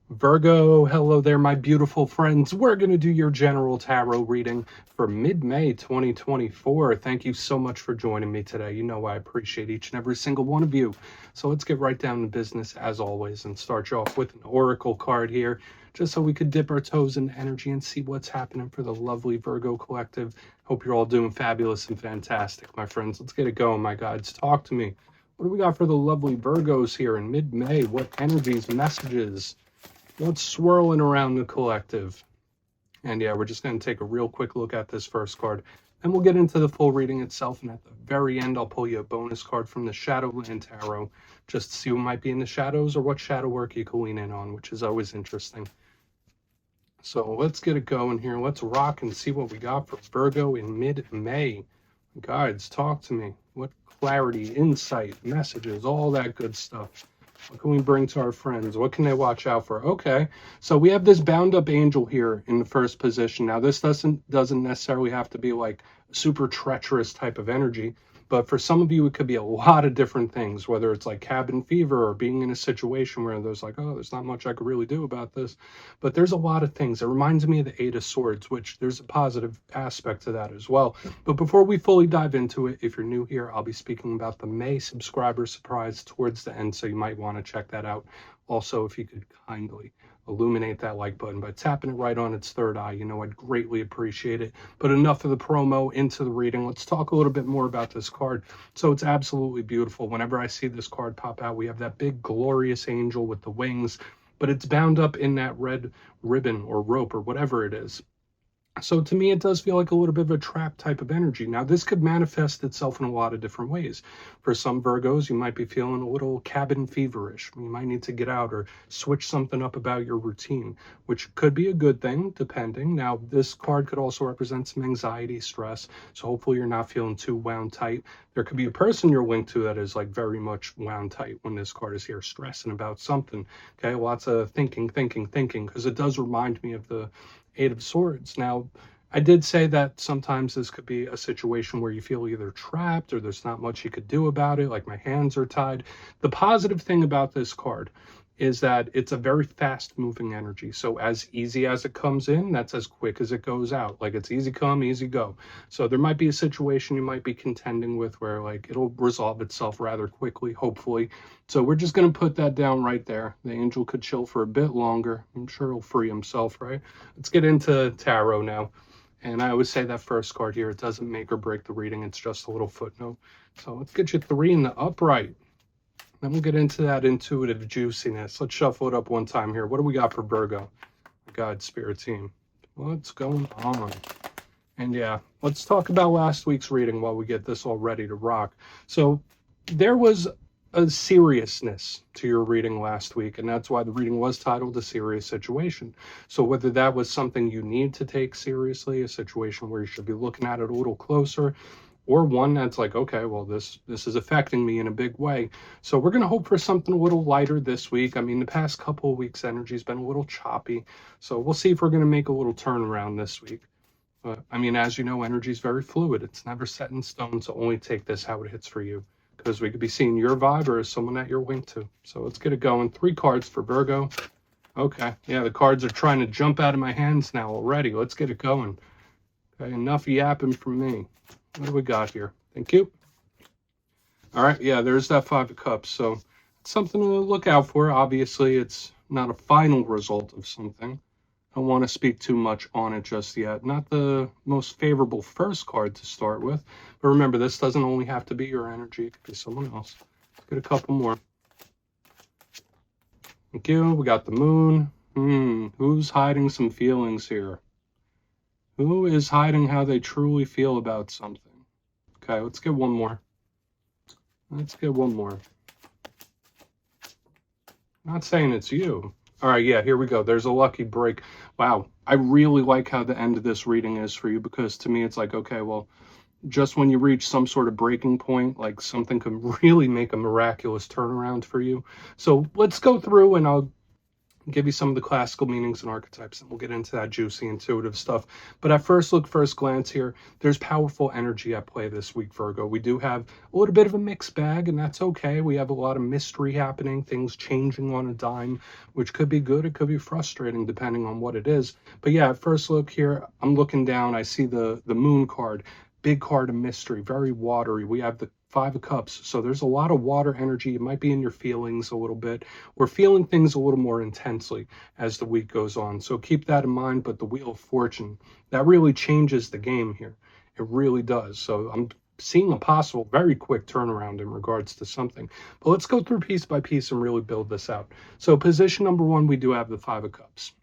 Virgo, hello there, my beautiful friends. We're going to do your general tarot reading for mid-May 2024. Thank you so much for joining me today. You know I appreciate each and every single one of you. So let's get right down to business as always and start you off with an oracle card here, just so we could dip our toes in energy and see what's happening for the lovely Virgo collective. Hope you're all doing fabulous and fantastic, my friends. Let's get it going, my guides. Talk to me. What do we got for the lovely Virgos here in mid-May? What energies, messages? What's swirling around the collective? And yeah, we're just going to take a real quick look at this first card, and we'll get into the full reading itself. And at the very end, I'll pull you a bonus card from the Shadowland Tarot, just to see what might be in the shadows or what shadow work you can lean in on, which is always interesting. So let's get it going here. Let's rock and see what we got for Virgo in mid-May. Guides, talk to me. What clarity, insight, messages, all that good stuff. What can we bring to our friends? What can they watch out for? Okay, so we have this bound up angel here in the first position. Now, this doesn't necessarily have to be like super treacherous type of energy, but for some of you, it could be a lot of different things, whether it's like cabin fever or being in a situation where there's like, oh, there's not much I could really do about this. But there's a lot of things. It reminds me of the Eight of Swords, which there's a positive aspect to that as well. But before we fully dive into it, if you're new here, I'll be speaking about the May subscriber surprise towards the end, so you might want to check that out. Also, if you could kindly illuminate that like button by tapping it right on its third eye, you know I'd greatly appreciate it. But enough of the promo, into the reading. Let's talk a little bit more about this card. So it's absolutely beautiful. Whenever I see this card pop out, we have that big glorious angel with the wings, but it's bound up in that red ribbon or rope or whatever it is. So to me, it does feel like a little bit of a trap type of energy. Now, this could manifest itself in a lot of different ways. For some Virgos, you might be feeling a little cabin feverish. You might need to get out or switch something up about your routine, which could be a good thing, depending. Now, this card could also represent some anxiety, stress. So hopefully you're not feeling too wound tight. There could be a person you're linked to that is like very much wound tight when this card is here, stressing about something. Okay, lots of thinking, because it does remind me of the Eight of Swords. Now, I did say that sometimes this could be a situation where you feel either trapped or there's not much you could do about it, like my hands are tied. The positive thing about this card is that it's a very fast moving energy. So as easy as it comes in, that's as quick as it goes out. Like it's easy come, easy go. So there might be a situation you might be contending with where like it'll resolve itself rather quickly, hopefully. So we're just going to put that down right there. The angel could chill for a bit longer. I'm sure he'll free himself, right? Let's get into tarot now. And I always say that first card here, it doesn't make or break the reading. It's just a little footnote. So let's get you 3 in the upright. Then we'll get into that intuitive juiciness. Let's shuffle it up one time here. What do we got for Virgo? God, spirit team. What's going on? And yeah, let's talk about last week's reading while we get this all ready to rock. So there was a seriousness to your reading last week, and that's why the reading was titled A Serious Situation. So whether that was something you need to take seriously, a situation where you should be looking at it a little closer, or one that's like, okay, well, this is affecting me in a big way. So we're going to hope for something a little lighter this week. I mean, the past couple of weeks' energy has been a little choppy. So we'll see if we're going to make a little turnaround this week. But I mean, as you know, energy is very fluid. It's never set in stone. So only take this how it hits for you, because we could be seeing your vibe or someone that you're linked to. So let's get it going. 3 cards for Virgo. Okay. Yeah, the cards are trying to jump out of my hands now already. Let's get it going. Okay, enough yapping from me. What do we got here? Thank you. All right, yeah, there's that 5 of Cups. So it's something to look out for. Obviously, it's not a final result of something. I don't want to speak too much on it just yet. Not the most favorable first card to start with. But remember, this doesn't only have to be your energy. It could be someone else. Let's get a couple more. Thank you. We got the moon. Who's hiding some feelings here? Who is hiding how they truly feel about something? Okay, let's get one more. Let's get one more. Not saying it's you. All right, yeah, here we go. There's a lucky break. Wow, I really like how the end of this reading is for you, because to me it's like, okay, well, just when you reach some sort of breaking point, like something could really make a miraculous turnaround for you. So let's go through and I'll give you some of the classical meanings and archetypes, and we'll get into that juicy intuitive stuff. But at first look, first glance here, there's powerful energy at play this week, Virgo. We do have a little bit of a mixed bag, and that's okay. We have a lot of mystery happening, things changing on a dime, which could be good, it could be frustrating depending on what it is. But yeah, at first look here, I'm looking down, I see the moon card, big card of mystery, very watery. We have the Five of Cups, so there's a lot of water energy. It might be in your feelings a little bit. We're feeling things a little more intensely as the week goes on, so keep that in mind. But the Wheel of Fortune, that really changes the game here. It really does. So I'm seeing a possible very quick turnaround in regards to something. But let's go through piece by piece and really build this out. So position number one, we do have the Five of Cups.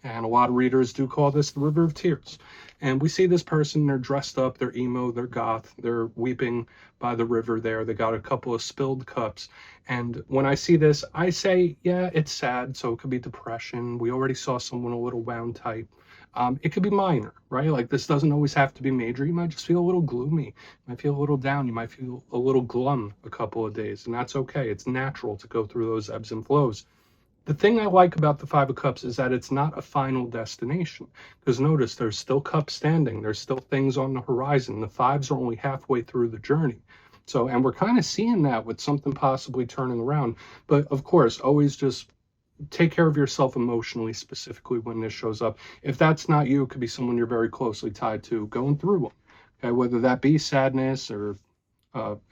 And a lot of readers do call this the River of Tears. And we see this person, they're dressed up, they're emo, they're goth, they're weeping by the river there. They got a couple of spilled cups. And when I see this, I say, yeah, it's sad. So it could be depression. We already saw someone a little wound tight. It could be minor, right? Like this doesn't always have to be major. You might just feel a little gloomy. You might feel a little down. You might feel a little glum a couple of days. And that's okay. It's natural to go through those ebbs and flows. The thing I like about the Five of Cups is that it's not a final destination. Because notice, there's still cups standing. There's still things on the horizon. The fives are only halfway through the journey. So, and we're kind of seeing that with something possibly turning around. But of course, always just take care of yourself emotionally, specifically when this shows up. If that's not you, it could be someone you're very closely tied to going through one. Okay, whether that be sadness or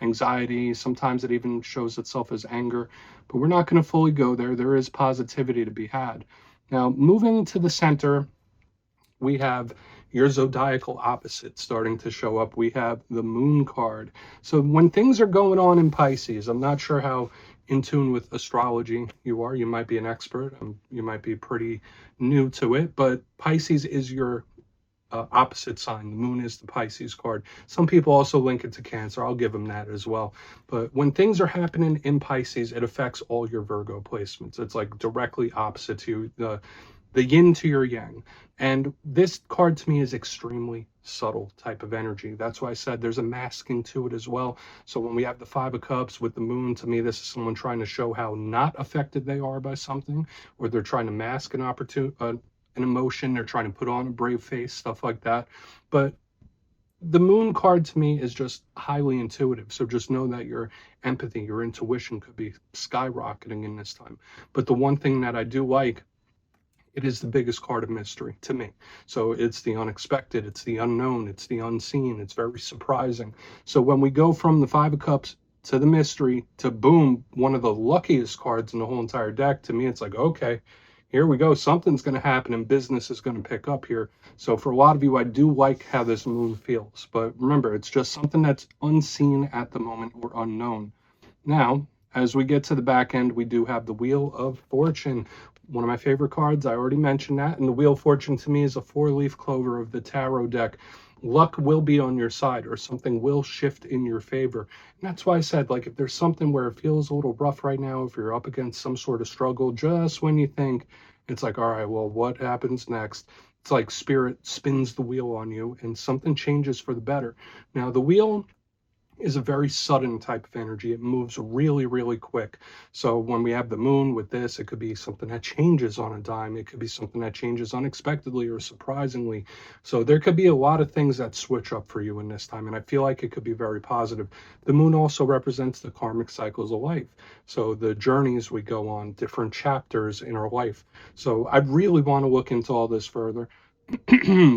anxiety. Sometimes it even shows itself as anger, but we're not going to fully go there. There is positivity to be had. Now, moving to the center, we have your zodiacal opposite starting to show up. We have the moon card. So when things are going on in Pisces, I'm not sure how in tune with astrology you are. You might be an expert. You might be pretty new to it, but Pisces is your opposite sign. The moon is the Pisces card. Some people also link it to Cancer. I'll give them that as well. But when things are happening in Pisces, it affects all your Virgo placements. It's like directly opposite to you, the yin to your yang. And this card to me is extremely subtle type of energy. That's why I said there's a masking to it as well. So when we have the Five of Cups with the moon, to me, this is someone trying to show how not affected they are by something, or they're trying to mask an opportunity, an emotion, they're trying to put on a brave face, stuff like that. But the moon card to me is just highly intuitive. So just know that your empathy, your intuition could be skyrocketing in this time. But the one thing that I do like, it is the biggest card of mystery to me. So it's the unexpected, it's the unknown, it's the unseen, it's very surprising. So when we go from the Five of Cups to the mystery to boom, one of the luckiest cards in the whole entire deck, to me, it's like, okay, here we go. Something's going to happen and business is going to pick up here. So for a lot of you, I do like how this moon feels. But remember, it's just something that's unseen at the moment or unknown. Now, as we get to the back end, we do have the Wheel of Fortune. One of my favorite cards. I already mentioned that. And the Wheel of Fortune to me is a four-leaf clover of the tarot deck. Luck will be on your side, or something will shift in your favor. And that's why I said, like, if there's something where it feels a little rough right now, if you're up against some sort of struggle, just when you think it's like, all right, well, what happens next? It's like spirit spins the wheel on you and something changes for the better. Now, the wheel is a very sudden type of energy. It moves really, really quick. So when we have the moon with this, it could be something that changes on a dime. It could be something that changes unexpectedly or surprisingly. So there could be a lot of things that switch up for you in this time. And I feel like it could be very positive. The moon also represents the karmic cycles of life. So the journeys we go on, different chapters in our life. So I really want to look into all this further.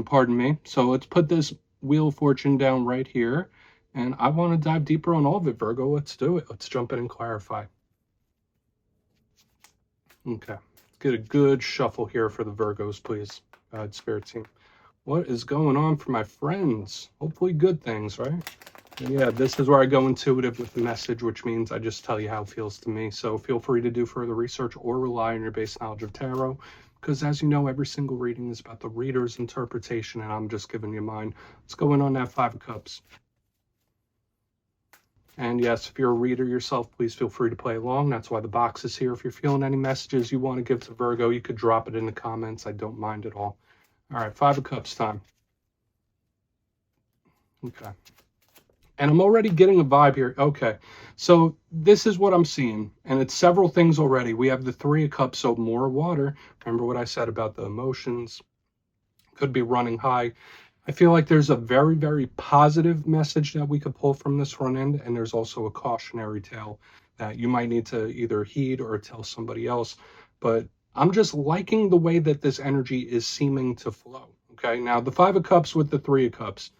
Pardon me. So let's put this Wheel of Fortune down right here. And I want to dive deeper on all of it, Virgo. Let's do it. Let's jump in and clarify. Okay. Let's get a good shuffle here for the Virgos, please. Spirit team. What is going on for my friends? Hopefully good things, right? And yeah, this is where I go intuitive with the message, which means I just tell you how it feels to me. So feel free to do further research or rely on your base knowledge of tarot. Because as you know, every single reading is about the reader's interpretation, and I'm just giving you mine. Let's go in on that Five of Cups. And yes, if you're a reader yourself, please feel free to play along. That's why the box is here. If you're feeling any messages you want to give to Virgo, you could drop it in the comments. I don't mind at all. All right, Five of Cups time. Okay. And I'm already getting a vibe here. Okay, so this is what I'm seeing, and it's several things already. We have the Three of Cups, so more water. Remember what I said about the emotions? Could be running high. I feel like there's a very, very positive message that we could pull from this front end, and there's also a cautionary tale that you might need to either heed or tell somebody else. But I'm just liking the way that this energy is seeming to flow. Okay, now the Five of Cups with the Three of Cups,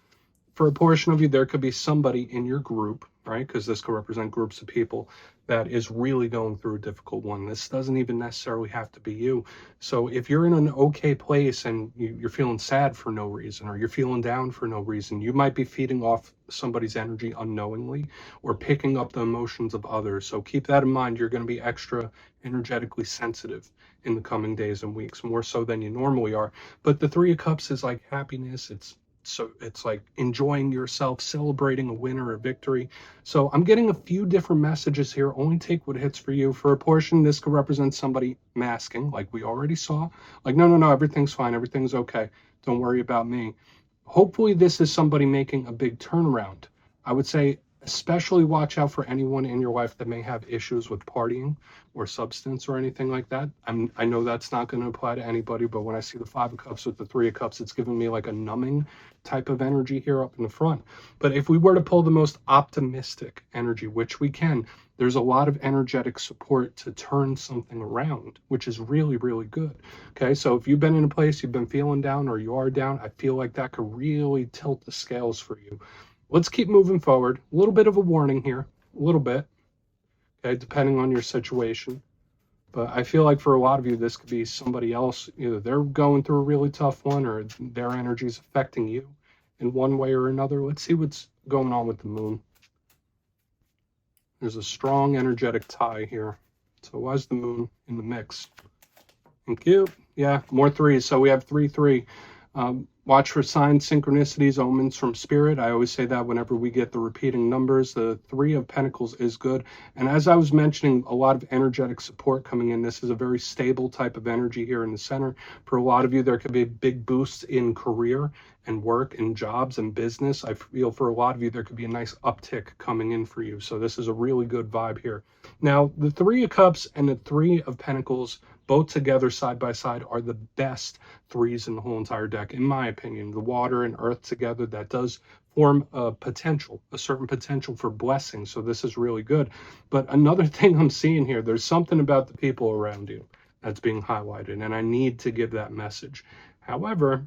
for a portion of you, there could be somebody in your group, right? Because this could represent groups of people that is really going through a difficult one. This doesn't even necessarily have to be you. So if you're in an okay place and you're feeling sad for no reason, or you're feeling down for no reason, you might be feeding off somebody's energy unknowingly or picking up the emotions of others. So keep that in mind. You're going to be extra energetically sensitive in the coming days and weeks, more so than you normally are. But the Three of Cups is like happiness. It's like enjoying yourself, celebrating a win or a victory. So I'm getting a few different messages here. Only take what hits for you. For a portion, this could represent somebody masking, like we already saw. Like, no, everything's fine. Everything's okay. Don't worry about me. Hopefully this is somebody making a big turnaround. I would say especially watch out for anyone in your life that may have issues with partying or substance or anything like that. I know that's not going to apply to anybody, but when I see the Five of Cups with the Three of Cups, it's giving me like a numbing type of energy here up in the front. But if we were to pull the most optimistic energy, which we can, there's a lot of energetic support to turn something around, which is really, really good. Okay, so if you've been in a place you've been feeling down or you are down, I feel like that could really tilt the scales for you. Let's keep moving forward. A little bit of a warning here, a little bit, okay, depending on your situation. But I feel like for a lot of you, this could be somebody else. Either they're going through a really tough one or their energy is affecting you in one way or another. Let's see what's going on with the moon. There's a strong energetic tie here. So why is the moon in the mix? Thank you. Yeah, more threes. So we have 3-3. Watch for signs, synchronicities, omens from spirit. I always say that whenever we get the repeating numbers. The Three of Pentacles is good. And as I was mentioning, a lot of energetic support coming in. This is a very stable type of energy here in the center. For a lot of you, there could be big boosts in career and work and jobs and business. I feel for a lot of you, there could be a nice uptick coming in for you. So this is a really good vibe here. Now, the Three of Cups and the Three of Pentacles, both together side by side, are the best threes in the whole entire deck, in my opinion. The water and earth together, that does form a certain potential for blessing. So this is really good. But another thing I'm seeing here, there's something about the people around you that's being highlighted, and I need to give that message. However,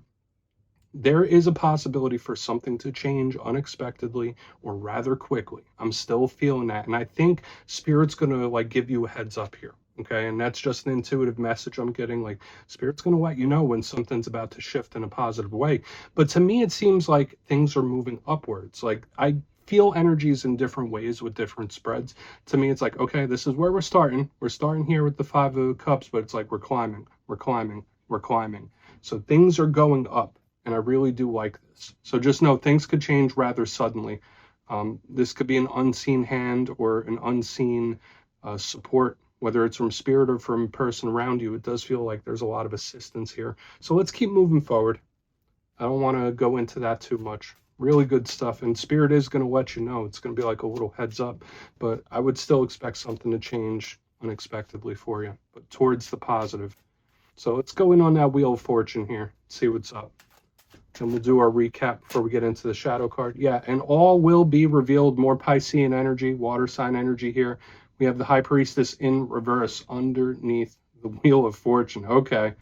there is a possibility for something to change unexpectedly or rather quickly. I'm still feeling that. And I think Spirit's going to like give you a heads up here. Okay. And that's just an intuitive message I'm getting. Like Spirit's going to let you know when something's about to shift in a positive way. But to me, it seems like things are moving upwards. Like I feel energies in different ways with different spreads. To me, it's like, okay, this is where we're starting. We're starting here with the Five of Cups, but it's like we're climbing, we're climbing, we're climbing. So things are going up. And I really do like this. So just know things could change rather suddenly. This could be an unseen hand or an unseen support, whether it's from spirit or from a person around you. It does feel like there's a lot of assistance here. So let's keep moving forward. I don't want to go into that too much. Really good stuff. And Spirit is going to let you know. It's going to be like a little heads up. But I would still expect something to change unexpectedly for you, but towards the positive. So let's go in on that Wheel of Fortune here. See what's up. And we'll do our recap before we get into the shadow card. Yeah, and all will be revealed. More Piscean energy, water sign energy here. We have the High Priestess in reverse underneath the Wheel of Fortune. Okay,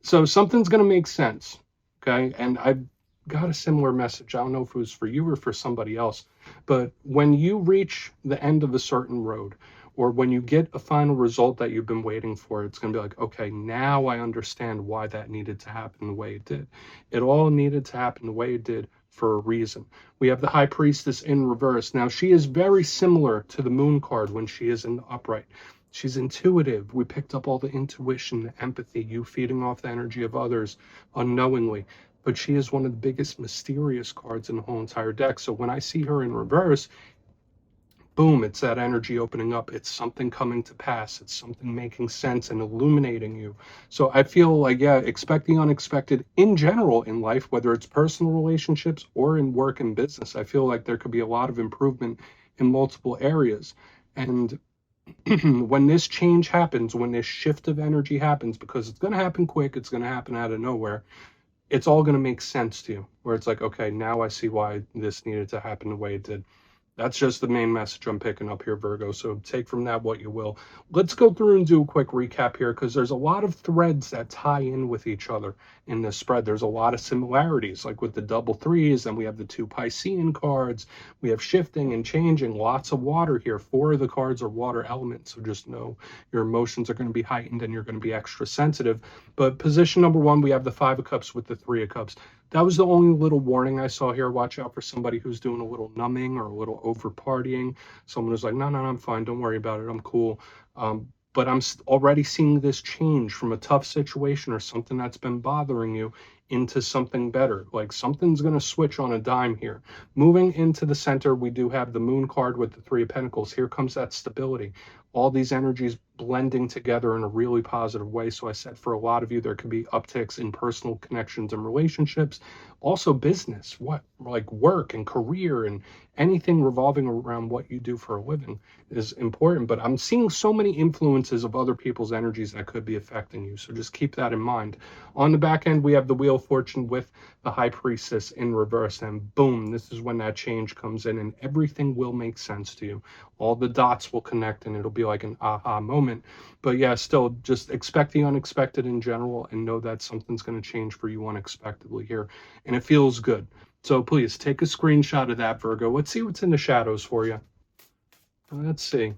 so something's going to make sense. Okay, and I've got a similar message. I don't know if it was for you or for somebody else, but when you reach the end of a certain road, or when you get a final result that you've been waiting for, it's going to be like, okay, now I understand why that needed to happen the way it did. It all needed to happen the way it did for a reason. We have the High Priestess in reverse. Now, she is very similar to the Moon card when she is in the upright. She's intuitive. We picked up all the intuition, the empathy, you feeding off the energy of others unknowingly. But she is one of the biggest mysterious cards in the whole entire deck. So when I see her in reverse, boom, it's that energy opening up. It's something coming to pass. It's something making sense and illuminating you. So I feel like, yeah, expect the unexpected in general in life, whether it's personal relationships or in work and business. I feel like there could be a lot of improvement in multiple areas. And when this change happens, when this shift of energy happens, because it's going to happen quick, it's going to happen out of nowhere, it's all going to make sense to you, where it's like, okay, now I see why this needed to happen the way it did. That's just the main message I'm picking up here, Virgo. So take from that what you will. Let's go through and do a quick recap here, because there's a lot of threads that tie in with each other in this spread. There's a lot of similarities, like with the double threes, and we have the two Piscean cards. We have shifting and changing, lots of water here. 4 of the cards are water elements, so just know your emotions are going to be heightened and you're going to be extra sensitive. But position number 1, we have the 5 of Cups with the 3 of Cups. That was the only little warning I saw here. Watch out for somebody who's doing a little numbing or a little over partying. Someone who's like, no, I'm fine. Don't worry about it. I'm cool. But I'm already seeing this change from a tough situation or something that's been bothering you into something better. Like something's going to switch on a dime here. Moving into the center, we do have the Moon card with the 3 of Pentacles. Here comes that stability. All these energies blending together in a really positive way. So I said for a lot of you, there could be upticks in personal connections and relationships. Also business, like work and career and anything revolving around what you do for a living is important. But I'm seeing so many influences of other people's energies that could be affecting you. So just keep that in mind. On the back end, we have the Wheel of Fortune with the High Priestess in reverse. And boom, this is when that change comes in and everything will make sense to you. All the dots will connect and it'll be like an aha moment. But yeah, still just expect the unexpected in general and know that something's going to change for you unexpectedly here. And it feels good. So please take a screenshot of that, Virgo. Let's see what's in the shadows for you. Let's see.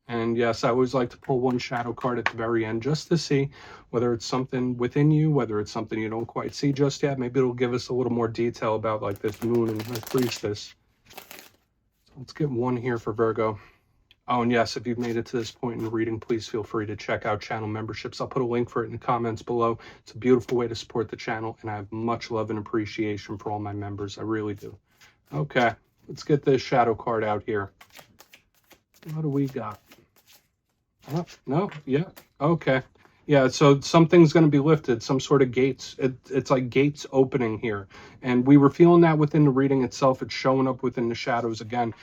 And yes, I always like to pull one shadow card at the very end just to see whether it's something within you, whether it's something you don't quite see just yet. Maybe it'll give us a little more detail about like this Moon and High Priestess. So let's get one here for Virgo. Oh, and yes, if you've made it to this point in the reading, please feel free to check out channel memberships. I'll put a link for it in the comments below. It's a beautiful way to support the channel, and I have much love and appreciation for all my members. I really do. Okay, let's get this shadow card out here. What do we got? Oh, no, yeah, okay. Yeah, so something's going to be lifted, some sort of gates. It's like gates opening here. And we were feeling that within the reading itself. It's showing up within the shadows again.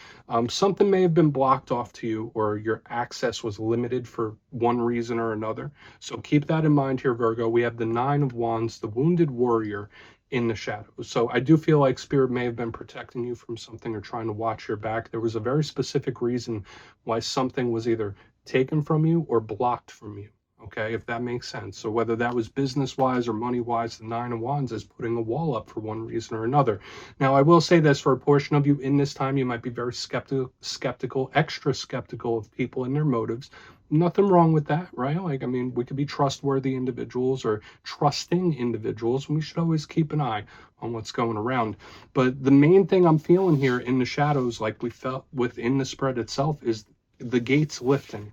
Something may have been blocked off to you or your access was limited for one reason or another. So keep that in mind here, Virgo. We have the 9 of Wands, the Wounded Warrior in the shadows. So I do feel like Spirit may have been protecting you from something or trying to watch your back. There was a very specific reason why something was either taken from you or blocked from you. Okay, if that makes sense. So whether that was business-wise or money-wise, the 9 of Wands is putting a wall up for one reason or another. Now, I will say this, for a portion of you in this time, you might be very skeptical, extra skeptical of people and their motives. Nothing wrong with that, right? Like, I mean, we could be trustworthy individuals or trusting individuals, and we should always keep an eye on what's going around. But the main thing I'm feeling here in the shadows, like we felt within the spread itself, is the gates lifting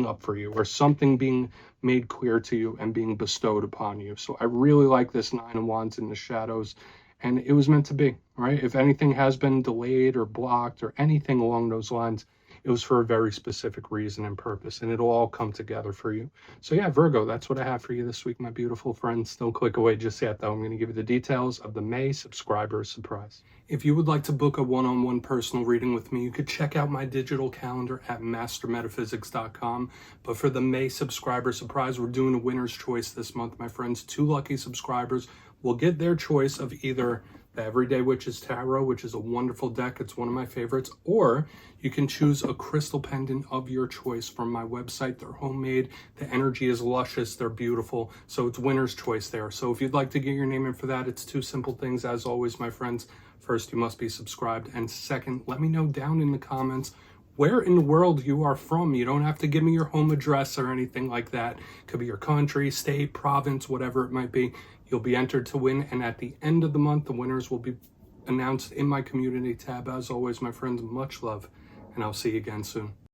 up for you, or something being made clear to you and being bestowed upon you. So I really like this 9 of Wands in the shadows, and it was meant to be, right? If anything has been delayed or blocked or anything along those lines, it was for a very specific reason and purpose, and it'll all come together for you. So yeah, Virgo, that's what I have for you this week, my beautiful friends. Don't click away just yet, though. I'm going to give you the details of the May subscriber surprise. If you would like to book a one-on-one personal reading with me, you could check out my digital calendar at mastermetaphysics.com. But for the May subscriber surprise, we're doing a winner's choice this month, my friends. 2 lucky subscribers will get their choice of either the Everyday Witches Tarot, which is a wonderful deck. It's one of my favorites. Or you can choose a crystal pendant of your choice from my website. They're homemade. The energy is luscious. They're beautiful. So it's winner's choice there. So if you'd like to get your name in for that, it's 2 simple things. As always, my friends. First, you must be subscribed. And second, let me know down in the comments where in the world you are from. You don't have to give me your home address or anything like that. It could be your country, state, province, whatever it might be. You'll be entered to win, and at the end of the month, the winners will be announced in my community tab. As always, my friends, much love, and I'll see you again soon.